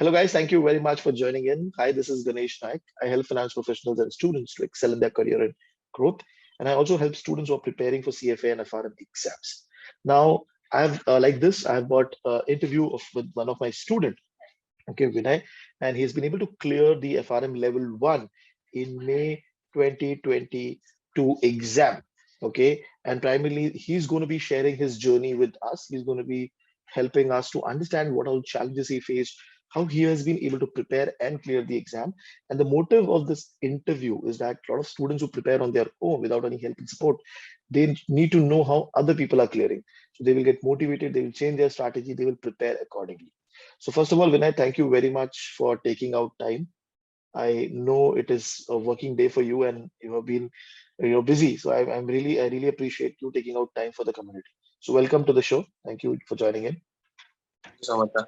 Hello, guys. Thank you very much for joining in. Hi, this is Ganesh Naik. I help finance professionals and students to excel in their career and growth. And I also help students who are preparing for CFA and FRM exams. Now, I've got an interview with one of my students, okay, Vinay, and he's been able to clear the FRM level 1 in May 2022 exam. Okay, and primarily he's going to be sharing his journey with us. He's going to be helping us to understand what all challenges he faced, how he has been able to prepare and clear the exam. And the motive of this interview is that a lot of students who prepare on their own without any help and support, they need to know how other people are clearing. So they will get motivated, they will change their strategy, they will prepare accordingly. So first of all, Vinay, thank you very much for taking out time. I know it is a working day for you and you're busy. So I really appreciate you taking out time for the community. So welcome to the show. Thank you for joining in. Thank you so much, sir.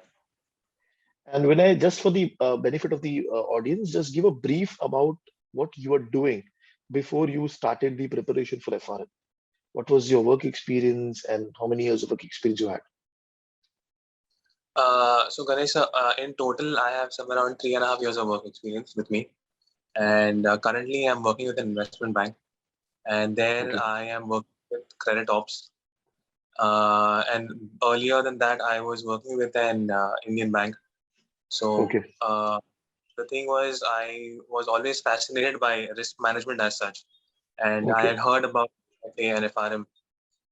And Vinay, just for the benefit of the audience, just give a brief about what you were doing before you started the preparation for FRM. What was your work experience and how many years of work experience you had? So Ganesh, in total, I have somewhere around 3.5 years of work experience with me. And currently I'm working with an investment bank. And there Okay. I am working with credit ops. And earlier than that, I was working with an Indian bank. So Okay. the thing was, I was always fascinated by risk management as such. And I Okay. had heard about FA and FRM.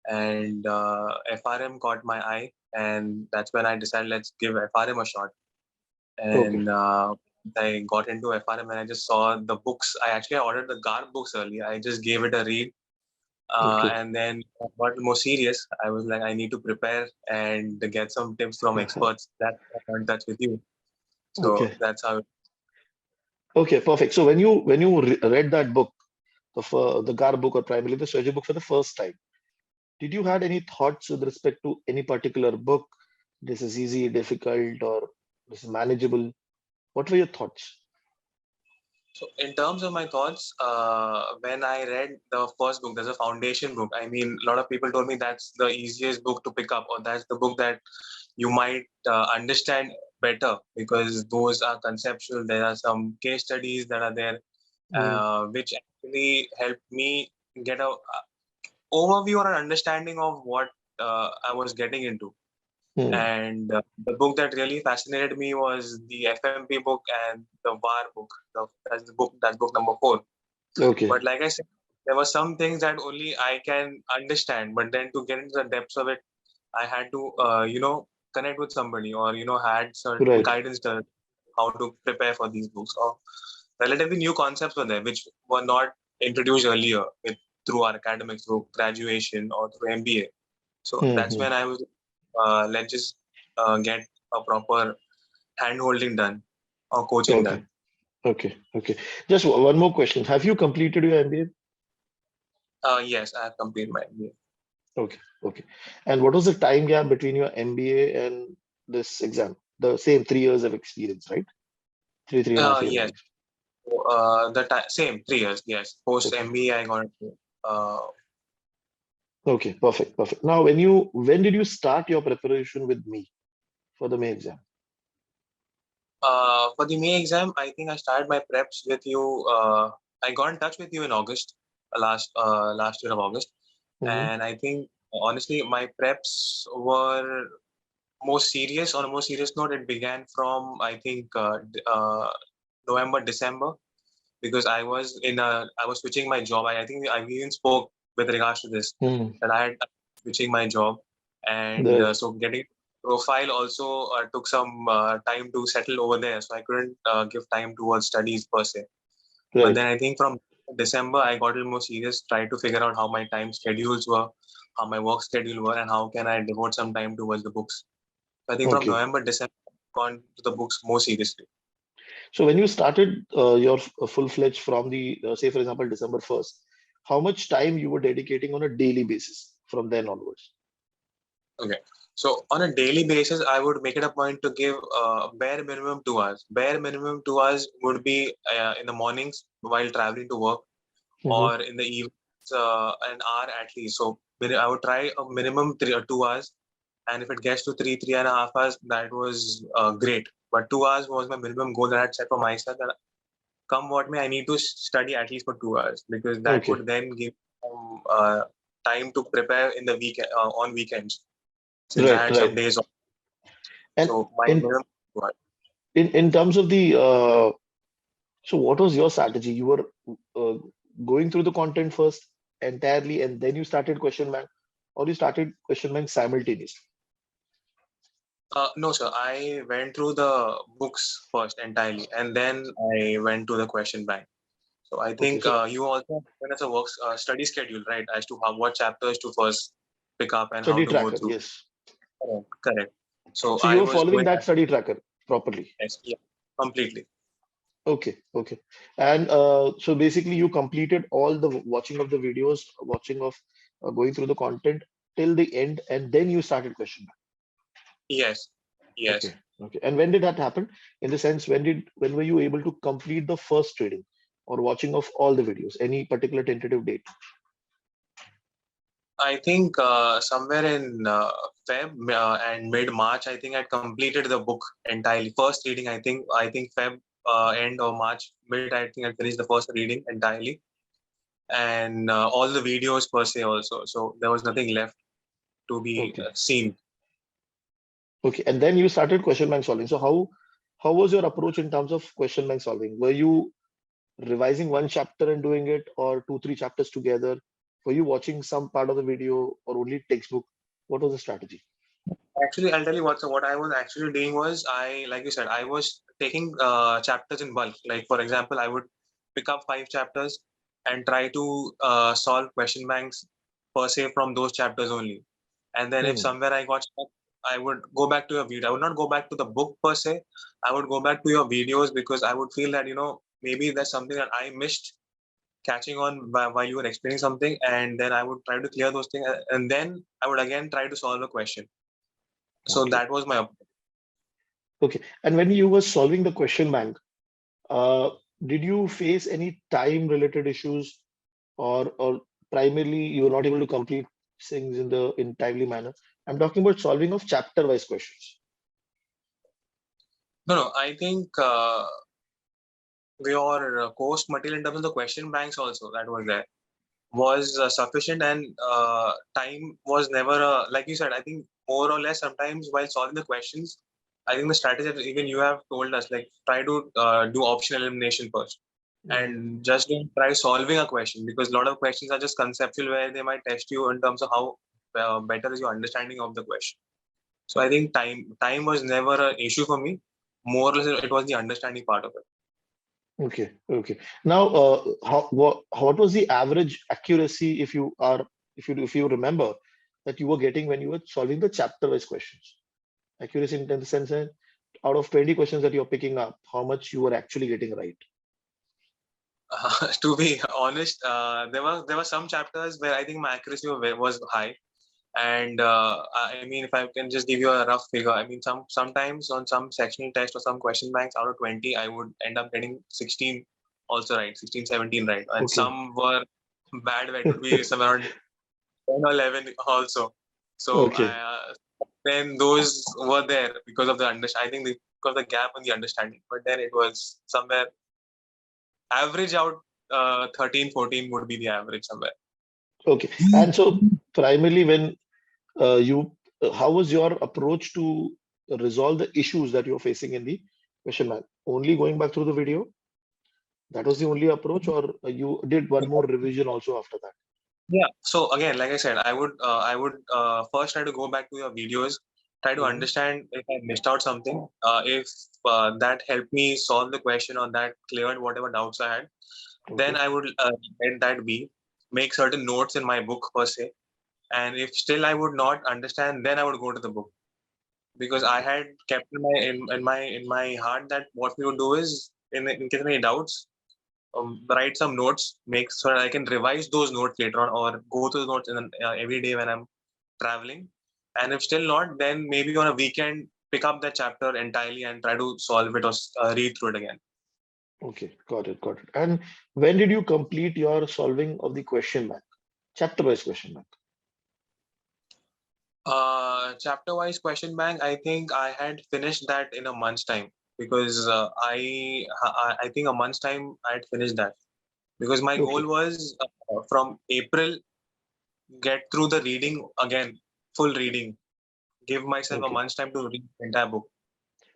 And FRM caught my eye. And that's when I decided, let's give FRM a shot. Okay. And I got into FRM and I just saw the books. I actually ordered the GAR books earlier. I just gave it a read. Okay. And then I got more serious. I was like, I need to prepare and get some tips from experts. That I got in touch with you. So Okay. that's how. Okay. Perfect. So when you read that book, the GAR book or primarily the strategy book for the first time, did you had any thoughts with respect to any particular book? This is easy, difficult, or this is manageable? What were your thoughts? So in terms of my thoughts, when I read the first book, there's a foundation book. I mean, a lot of people told me that's the easiest book to pick up, or that's the book that you might understand better because those are conceptual. There are some case studies that are there, Mm, which actually helped me get a overview or an understanding of what I was getting into. mm, And the book that really fascinated me was the FMP book and the VAR book. That's book number 4. okay. But like I said, there were some things that only I can understand. But then to get into the depths of it, I had to, connect with somebody or, had certain Right. guidance to how to prepare for these books. Or relatively new concepts were there, which were not introduced earlier through our academics, through graduation or through MBA. So that's Mm-hmm. when I was, let's just get a proper hand holding done or coaching Okay. done. Okay. Okay. Just one more question. Have you completed your MBA? Yes, I have completed my MBA. Okay. Okay. And what was the time gap between your MBA and this exam? The same 3 years of experience, right? Three and a half years of Yes, experience. so, same 3 years. Yes, post Okay. MBA I got Okay. Perfect. Perfect. Now, when did you start your preparation with me for the May exam? for the May exam. I think I started my preps with you. I got in touch with you in August, last year of August, Mm-hmm. and I think honestly my preps were more serious. On a more serious note, it began from I think November, December, because I was switching my job. I think I even spoke with regards to this Mm-hmm. that I had switching my job, and Right. so getting profile also took some time to settle over there. So I couldn't give time towards studies per se. But Right. then I think from December I got a little more serious, tried to figure out how my time schedules were, how my work schedule were, and how can I devote some time towards the books. So I think from Okay. November, December, I've gone to the books more seriously. So when you started your full-fledged from the, say, for example, December 1st, how much time you were dedicating on a daily basis from then onwards? Okay. So on a daily basis, I would make it a point to give bare minimum 2 hours. Bare minimum 2 hours would be in the mornings while traveling to work, Mm-hmm. or in the evenings, an hour at least. So I would try a minimum 3 or 2 hours, and if it gets to 3.5 hours, that was great. But 2 hours was my minimum goal that I had set for myself. That come what may, I need to study at least for 2 hours, because that Okay. would then give some time to prepare in the week on weekends, since I Right, had some right. days off. And So my in minimum 2 hours. in terms of the so what was your strategy? You were uh, going through the content first entirely, and then you started question bank, or you started question bank simultaneously? No, sir. I went through the books first entirely, and then I went to the question bank. So I Okay, think so you also when it's a work study schedule, right? As to how what chapters to first pick up and how study to go tracker, through. yes. Correct. Correct. So So you I were was following doing that that. study tracker properly. Yes, yeah, completely. Okay, okay. And so basically, you completed all the watching of the videos, watching of going through the content till the end, and then you started question bank. Yes, yes. Okay, okay. And when did that happen? In the sense, when were you able to complete the first trading or watching of all the videos? Any particular tentative date? I think somewhere in Feb and mid March, I think I completed the book entirely. First reading, I think Feb end or March mid, I think I finished the first reading entirely, and all the videos per se also. So there was nothing left to be Okay, seen. okay. And then you started question bank solving. So how was your approach in terms of question bank solving? Were you revising one chapter and doing it, or two, three chapters together? Were you watching some part of the video or only textbook? What was the strategy? Actually, I'll tell you what. So what I was actually doing was, like you said, I was taking chapters in bulk. Like for example, I would pick up 5 chapters and try to solve question banks per se from those chapters only. And then if Hmm. somewhere I got stuck, I would go back to your video. I would not go back to the book per se. I would go back to your videos, because I would feel that maybe there's something that I missed catching on while you were explaining something, and then I would try to clear those things, and then I would again try to solve a question. So Okay. that was my Okay. And when you were solving the question bank, uh, did you face any time related issues, or primarily you were not able to complete things in timely manner? I'm talking about solving of chapter wise questions. no. I think your course material in terms of the question banks also that was there was sufficient, and time was never like you said. I think more or less sometimes while solving the questions, I think the strategy that even you have told us, like try to do option elimination first, Mhm. and just don't try solving a question, because a lot of questions are just conceptual, where they might test you in terms of how better is your understanding of the question. So I think time was never an issue for me. More or less, it was the understanding part of it. Okay, okay. Now, what was the average accuracy, if you remember, that you were getting when you were solving the chapter-wise questions? Accuracy in the sense that out of 20 questions that you're picking up, how much you were actually getting right? To be honest, there were some chapters where I think my accuracy was high, and I mean, if I can just give you a rough figure, I mean, sometimes on some sectional test or some question banks out of 20, I would end up getting 16 also right, 16, 17 right, and Okay. some were bad where it would be somewhere around 10 or 11 also. So Okay. then those were there because of the I think because of the gap in the understanding. But then it was somewhere average out 13, 14 would be the average somewhere. Okay. And so primarily when how was your approach to resolve the issues that you're facing in the question bank? Only going back through the video? That was the only approach, or you did one more revision also after that? Yeah. So again, like I said, I would first try to go back to your videos, try to Mhm. understand if I missed out something, if that helped me solve the question or that cleared whatever doubts I had. Then Okay. I would let that be, make certain notes in my book per se, and if still I would not understand, then I would go to the book, because I Okay. had kept in my heart that what we would do is, in case of any doubts, write some notes, make so that I can revise those notes later on, or go to the notes every day when I'm traveling. And if still not, then maybe on a weekend pick up that chapter entirely and try to solve it or read through it again. Okay. Got it. Got it. And when did you complete your solving of the question bank? Chapter-wise question bank. Chapter wise question bank, I think I had finished that in a month's time. because I think a month's time I had finished that, because my goal Okay. was from April get through the reading again, full reading, give myself a Okay. month's time to read the entire book.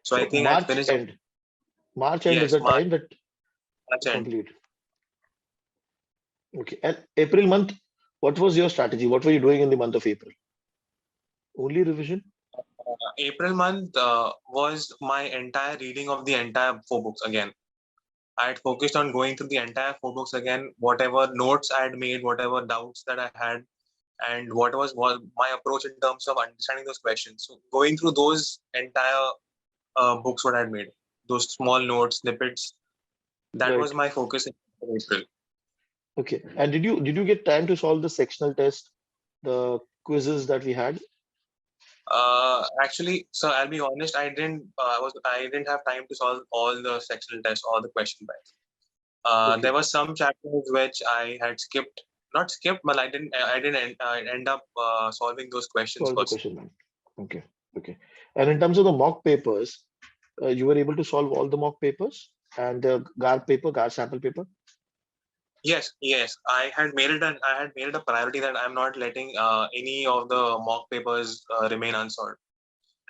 So I So think I had finished. March end is Yes, the time that March to end. complete. Okay. And April month, what was your strategy? What were you doing in the month of April? Only revision? April month was my entire reading of the entire four books again. I had focused on going through the entire four books again, whatever notes I had made, whatever doubts that I had, and what was my approach in terms of understanding those questions. So going through those entire books, what I had made, those small notes, snippets, that was Right. my focus in April. Okay. And did you get time to solve the sectional test, the quizzes that we had? Actually, so I'll be honest, I didn't have time to solve all the sectional tests or the question banks. There Okay. were some chapters which I had skipped, not skipped, but I didn't end up solving those questions Solve the first. question bank. Okay. Okay. And in terms of the mock papers, you were able to solve all the mock papers and the GAR sample paper? Yes, I had made it a priority that I'm not letting any of the mock papers remain unsolved.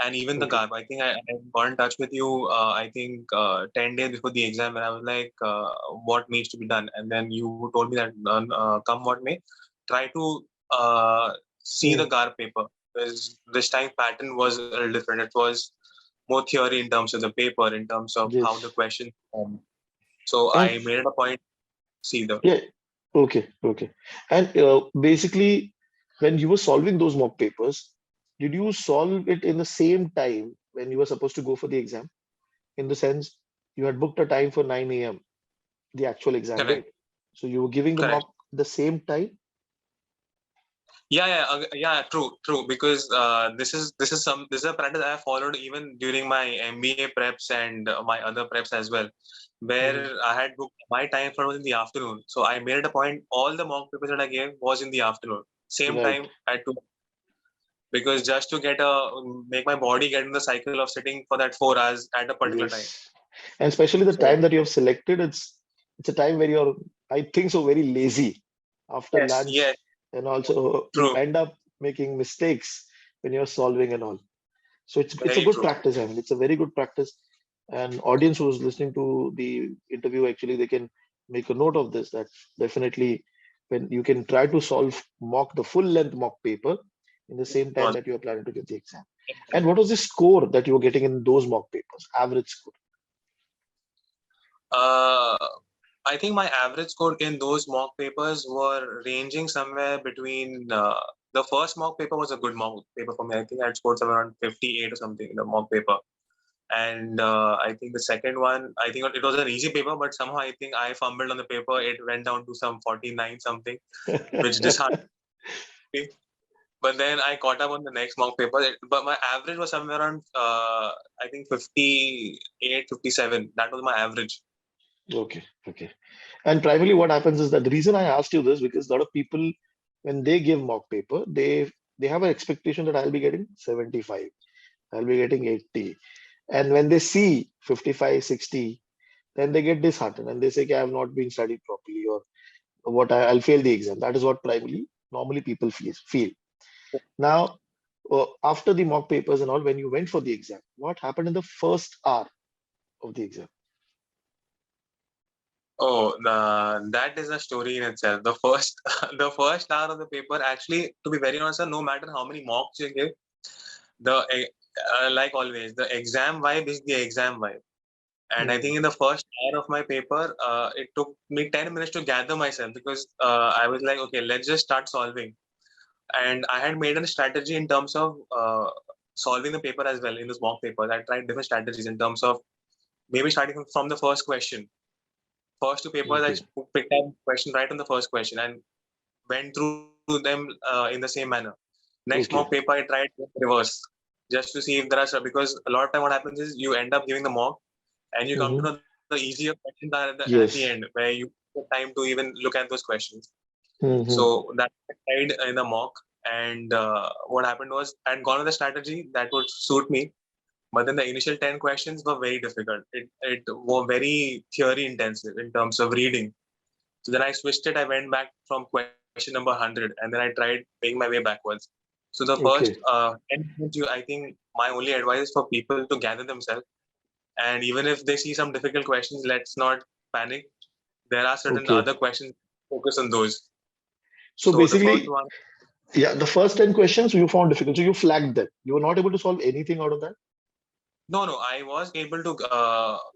And even the Okay. GARP, I think I got in touch with you, I think 10 days before the exam, and I was like, what needs to be done? And then you told me that come what may, try to see the Hmm. GARP paper, because this time pattern was a little different. It was more theory in terms of the paper, in terms of how the Yes. question formed. So And I made it a point to see the. yeah. Okay. Okay. And basically, when you were solving those mock papers, did you solve it in the same time when you were supposed to go for the exam? In the sense, you had booked a time for 9 a.m., the actual exam Correct. date. So you were giving the Correct. mock the same time? Yeah, true. Because this is a practice I have followed even during my MBA preps and my other preps as well, where Mhm. I had booked my time for was in the afternoon. So I made it a point. All the mock papers that I gave was in the afternoon, same Right. time at 2, because just to make my body get in the cycle of sitting for that 4 hours at a particular time. Yes. And especially the time So that you have selected, it's a time where you're, I think so, very lazy after yes, lunch, and also you true, end up making mistakes when you're solving and all. So it's a very good true. practice. I mean, it's a very good practice. And audience who's listening to the interview, actually, they can make a note of this. That definitely, when you can try to solve the full length mock paper in the same time that you are planning to get the exam. And what was the score that you were getting in those mock papers? Average score. Uh, I think my average score in those mock papers were ranging somewhere between the first mock paper was a good mock paper for me. I think I had scored somewhere around 58 or something in the mock paper. And I think the second one, I think it was an easy paper, but somehow I think I fumbled on the paper. It went down to some 49 something, which disheartened me. But then I caught up on the next mock paper. But my average was somewhere around, I think 58, 57. That was my average. Okay, okay. And primarily what happens is that the reason I asked you this, because a lot of people, when they give mock paper, they have an expectation that I'll be getting 75, I'll be getting 80. And when they see 55, 60, then they get disheartened and they say, okay, I have not been studied properly, or I'll fail the exam. That is what primarily normally people feel. Now, after the mock papers and all, when you went for the exam, what happened in the first hour of the exam? Oh, that is a story in itself. The first, the first hour of the paper, actually, to be very honest, sir, no matter how many mocks you give, like always, the exam vibe is the exam vibe. And I Hmm. think in the first hour of my paper, it took me 10 minutes to gather myself, because I was like, okay, let's just start solving. And I had made a strategy in terms of solving the paper as well in this mock paper. I tried different strategies in terms of maybe starting from the first question. First two papers, I Okay. picked up question right on the first question and went through them in the same manner. Next mock Okay. paper, I tried reverse, just to see if there are some, because a lot of time what happens is you end up giving the mock and you come to Hmm. know the easier questions are at the end, Yes. where you have time to even look at those questions. Hmm. So that I tried in the mock, and what happened was I had gone with a strategy that would suit me. But then the initial 10 questions were very difficult. It were very theory intensive in terms of reading. So then I switched it. I went back from question number 100 and then I tried paying my way backwards. So the first Okay. 10 questions, I think my only advice is for people to gather themselves. And even if they see some difficult questions, let's not panic. There are certain Okay. other questions, focus on those. So So the first basically, one, yeah, the first 10 questions you found difficult. So you flagged them. You were not able to solve anything out of that? no, I was able to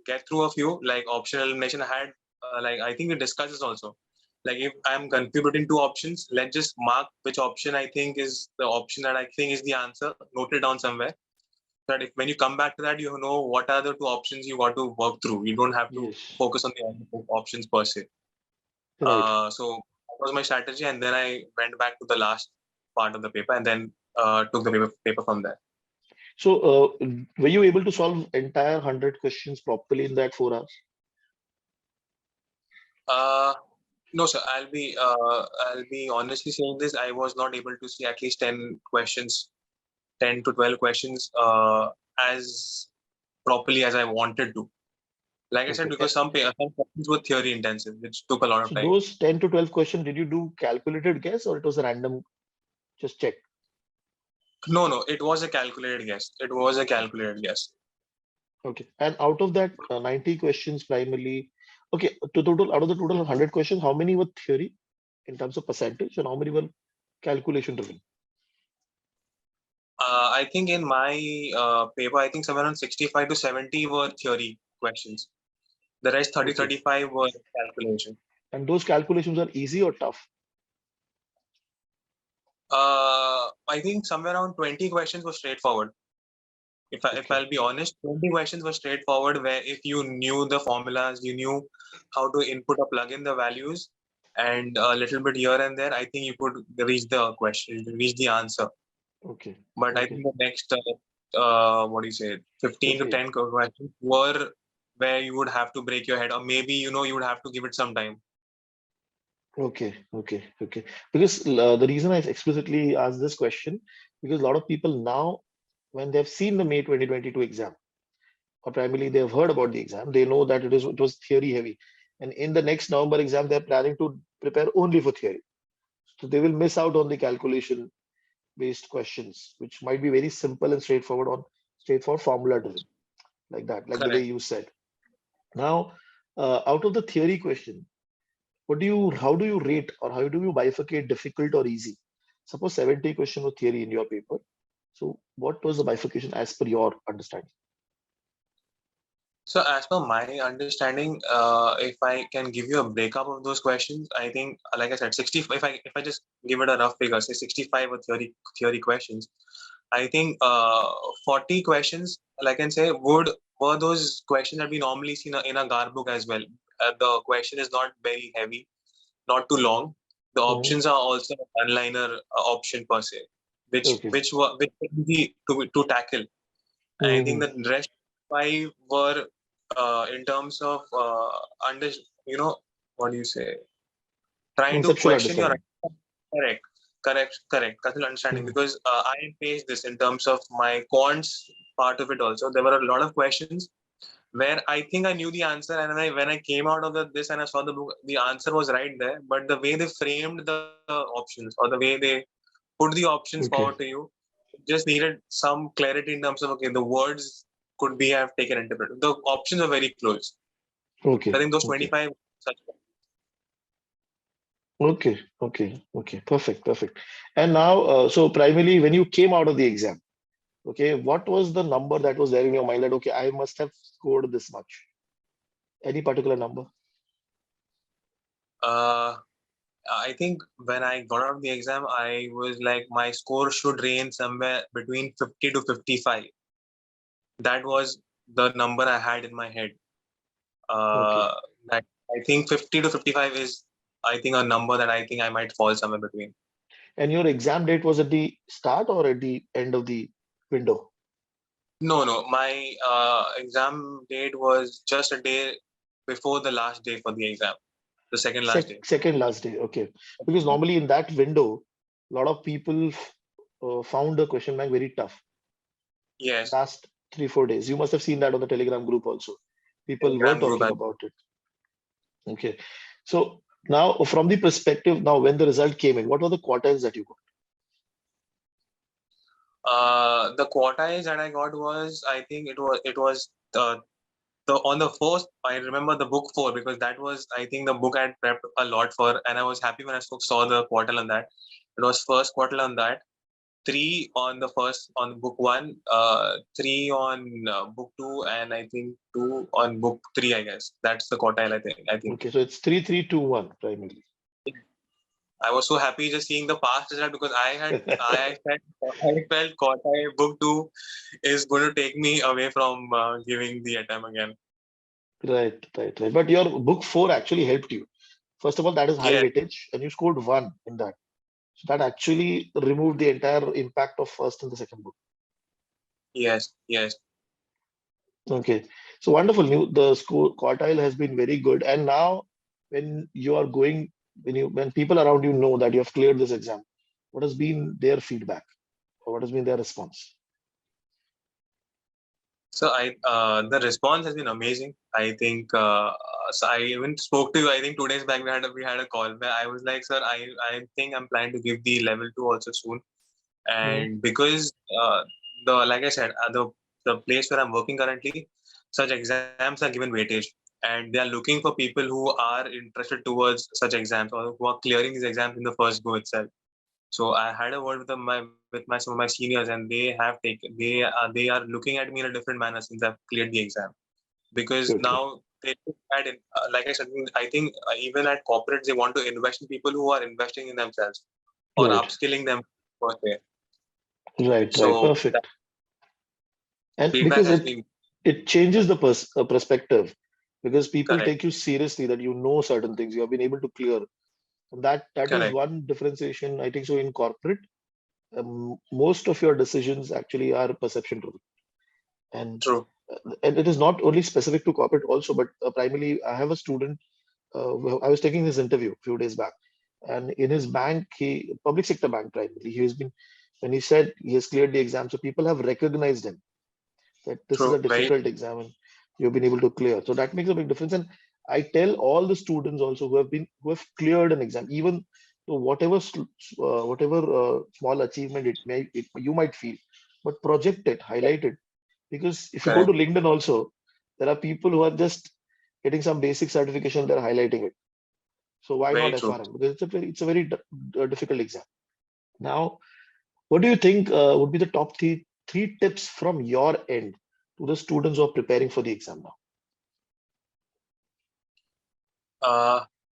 get through a few, like optional elimination. I had, like, I think we discussed this also. Like, if I'm confused between two options, let's just mark which option I think is the option that I think is the answer, note it down somewhere. So that if when you come back to that, you know what are the two options you got to work through. You don't have to Yes. focus on the other options per se. Right. So that was my strategy, and then I went back to the last part of the paper, and then took the paper from there. So were you able to solve entire 100 questions properly in that 4 hours? Uh, no, sir. I'll be honestly saying this. I was not able to see at least 10 questions, 10 to 12 questions, as properly as I wanted to. Like I said, Okay. because some questions were theory intensive, which took a lot of So time. those 10 to 12 questions, did you do calculated guess or it was a random just check? No, it was a calculated guess. It was a calculated guess. Okay. And out of that 90 questions primarily, okay, to total out of the total 100 questions, how many were theory in terms of percentage and how many were calculation driven? I think in my paper, I think somewhere around 65 to 70 were theory questions. The rest 30, Okay. 35 were calculation. And those calculations are easy or tough? I think somewhere around 20 questions were straightforward. If Okay. I'll be honest, 20 questions were straightforward where if you knew the formulas, you knew how to input or plug in the values and a little bit here and there, I think you could reach the question, reach the answer. Okay. But I Okay. think the next, what do you say, 15 to 15. 10 questions were where you would have to break your head, or maybe, you would have to give it some time. Okay. Okay. Okay. Because the reason I explicitly asked this question, because a lot of people now, when they've seen the May 2022 exam, or primarily they have heard about the exam, they know that it was theory heavy. And in the next November exam, they're planning to prepare only for theory. So they will miss out on the calculation based questions, which might be very simple and straightforward formula driven, like that, like the way Correct. you said. Now, out of the theory question, how do you rate or how do you bifurcate difficult or easy? Suppose 70 question of theory in your paper. So what was the bifurcation as per your understanding? So as per my understanding, if I can give you a breakup of those questions, I think, like I said, 60. If I just give it a rough figure, say 65 or theory questions, I think 40 questions, like I can say, were those questions that we normally see in a guard book as well. The question is not very heavy, not too long. The Mhm. options are also one-liner option per se, Okay. which can be to tackle. I think Mhm. the rest five were in terms of under you know what do you say, trying to Conceptual question your understanding. correct conceptual understanding, Mhm. because I faced this in terms of my quants part of it also. There were a lot of questions where I think I knew the answer, and when I came out of this and I saw the book, the answer was right there, but the way they framed the options or the way they put the options forward to Okay. you just needed some clarity in terms of, okay, the words could be have taken interpreted. The options are very close. So I Okay. think those Okay. 25 such. Okay. Okay. Okay. Perfect. Perfect. And now, so primarily when you came out of the exam, okay, what was the number that was there in your mind that, okay, I must have scored this much? Any particular number? Uh, I think when I got out of the exam, I was like, my score should range somewhere between 50 to 55. That was the number I had in my head. Okay. That I think 50 to 55 is, I think, a number that I think I might fall somewhere between. And your exam date was at the start or at the end of the window? No. My exam date was just a day before the last day for the exam, the second last day. Second last day. Okay. Because normally in that window, a lot of people found the question bank very tough. Yes. Last. 3-4 days. You must have seen that on the Telegram group also. People were Telegram group. talking about it. Okay. So now from the perspective, now when the result came in, what were the quartiles that you got? The quartiles that I got was, I think it was the on the first, I remember the book 4, because that was, I think, the book I had prepped a lot for, and I was happy when I saw the quartile on that. It was first quartile on that, 3 on the first on book 1, 3 on book 2, and I think 2 on book 3. I guess that's the quartile. I think. Okay, so it's 3-3-2-1 primarily. I was so happy just seeing the past result, because I felt quartile book 2 is going to take me away from giving the attempt again. Right. But your book 4 actually helped you. First of all, that is high Yeah. weightage, and you scored 1 in that. So that actually removed the entire impact of first and the second book. Yes. Okay. So wonderful. The score quartile has been very good. And now when you are going, when people around you know that you have cleared this exam, what has been their feedback or what has been their response? So the response has been amazing. I think so I even spoke to you. I think 2 days back we had a call where I was like, sir, I think I'm planning to give the level 2 also soon, and because the like I said, the place where I'm working currently, such exams are given weightage, and they are looking for people who are interested towards such exams, or who are clearing these exams in the first go itself. So I had a word with some of my seniors, and they have taken they are looking at me in a different manner since I've cleared the exam, because Okay. now they look at it, like I said, I think even at corporates they want to invest in people who are investing in themselves or Right. upskilling them per se. Right. So that Perfect. And feedback because has been it changes the perspective, because people correct. take you seriously that you know certain things, you have been able to clear. And that is Correct. one differentiation, I think so in corporate. Most of your decisions actually are perception driven. And True. and it is not only specific to corporate also, but primarily I have a student. I was taking his interview a few days back, and in his bank, he public sector bank primarily, he has been when he said he has cleared the exam, so people have recognized him that this is a True. Very difficult exam and you've been able to clear. So that makes a big difference. And I tell all the students also who have cleared an exam, even to whatever small achievement you might feel, but project it, highlight it, because if you go to correct. LinkedIn also, there are people who are just getting some basic certification, they're highlighting it. So why Very not true. FRM? Because it's a very difficult exam. Now, what do you think would be the top three tips from your end to the students who are preparing for the exam now?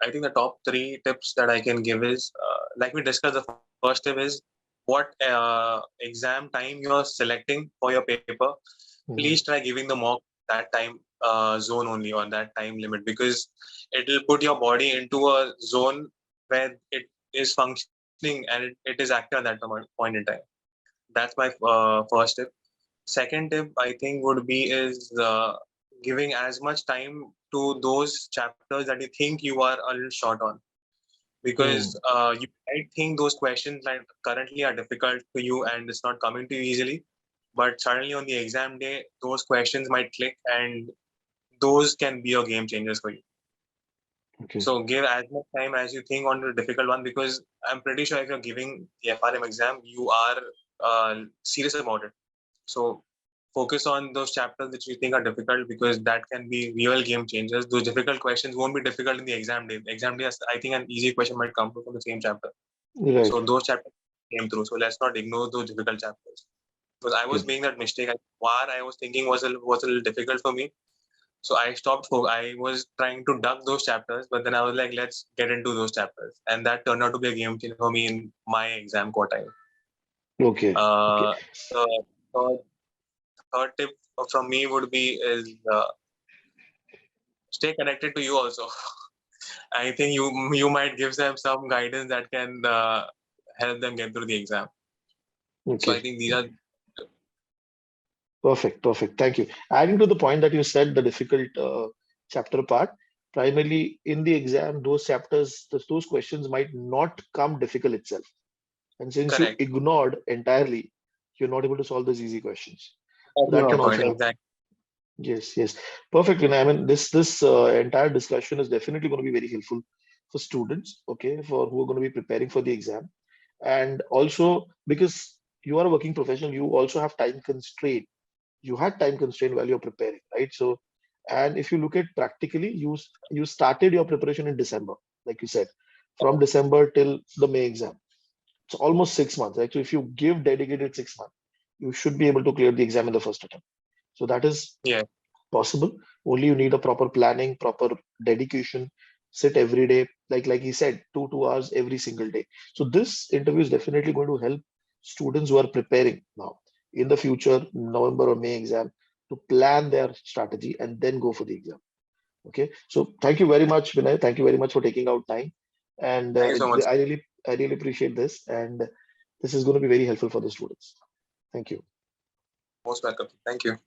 I think the top 3 tips that I can give is, like we discussed, the first tip is what exam time you're selecting for your paper. Please Mhm. try giving the mock that time zone only, or that time limit, because it will put your body into a zone where it is functioning and it is active at that point in time. That's my first tip. Second tip I think would be is giving as much time to those chapters that you think you are a little short on, because Mm. you might think those questions like currently are difficult to you and it's not coming to you easily, but suddenly on the exam day those questions might click, and those can be your game changers for you. Okay. So give as much time as you think on the difficult one, because I'm pretty sure if you're giving the FRM exam, you are serious about it. So focus on those chapters which you think are difficult, because that can be real game changers. Those difficult questions won't be difficult in the exam day. The exam day, I think an easy question might come from the same chapter. Right. So those chapters came through. So let's not ignore those difficult chapters. Because I was Okay. making that mistake. War I was thinking was a little difficult for me. So I stopped. I was trying to duck those chapters, but then I was like, let's get into those chapters, and that turned out to be a game changer for me in my exam quartile. Okay. Okay. Uh, the third tip from me would be is stay connected to you also. I think you might give them some guidance that can help them get through the exam. So I Okay. think these are Perfect. Perfect. Thank you. Adding to the point that you said, the difficult chapter part, primarily in the exam, those chapters, those questions might not come difficult itself. And since you correct. ignored entirely, you're not able to solve those easy questions. So that can point, also happen. exactly. Yes, yes, perfect. And I mean, this entire discussion is definitely going to be very helpful for students, okay, for who are going to be preparing for the exam, and also because you are a working professional, you also have time constraint. You had time constraint while you're preparing, right? So, and if you look at practically, you started your preparation in December, like you said, from December till the May exam. It's almost 6 months, right? So if you give dedicated 6 months, you should be able to clear the exam in the first attempt. So that is Yeah, possible. Only you need a proper planning, proper dedication, sit every day, like he said, 2 hours every single day. So this interview is definitely going to help students who are preparing now in the future, November or May exam, to plan their strategy and then go for the exam. Okay. So thank you very much, Vinay. Thank you very much for taking out time. And thank you so much. I really appreciate this. And this is going to be very helpful for the students. Thank you. Most welcome. Thank you.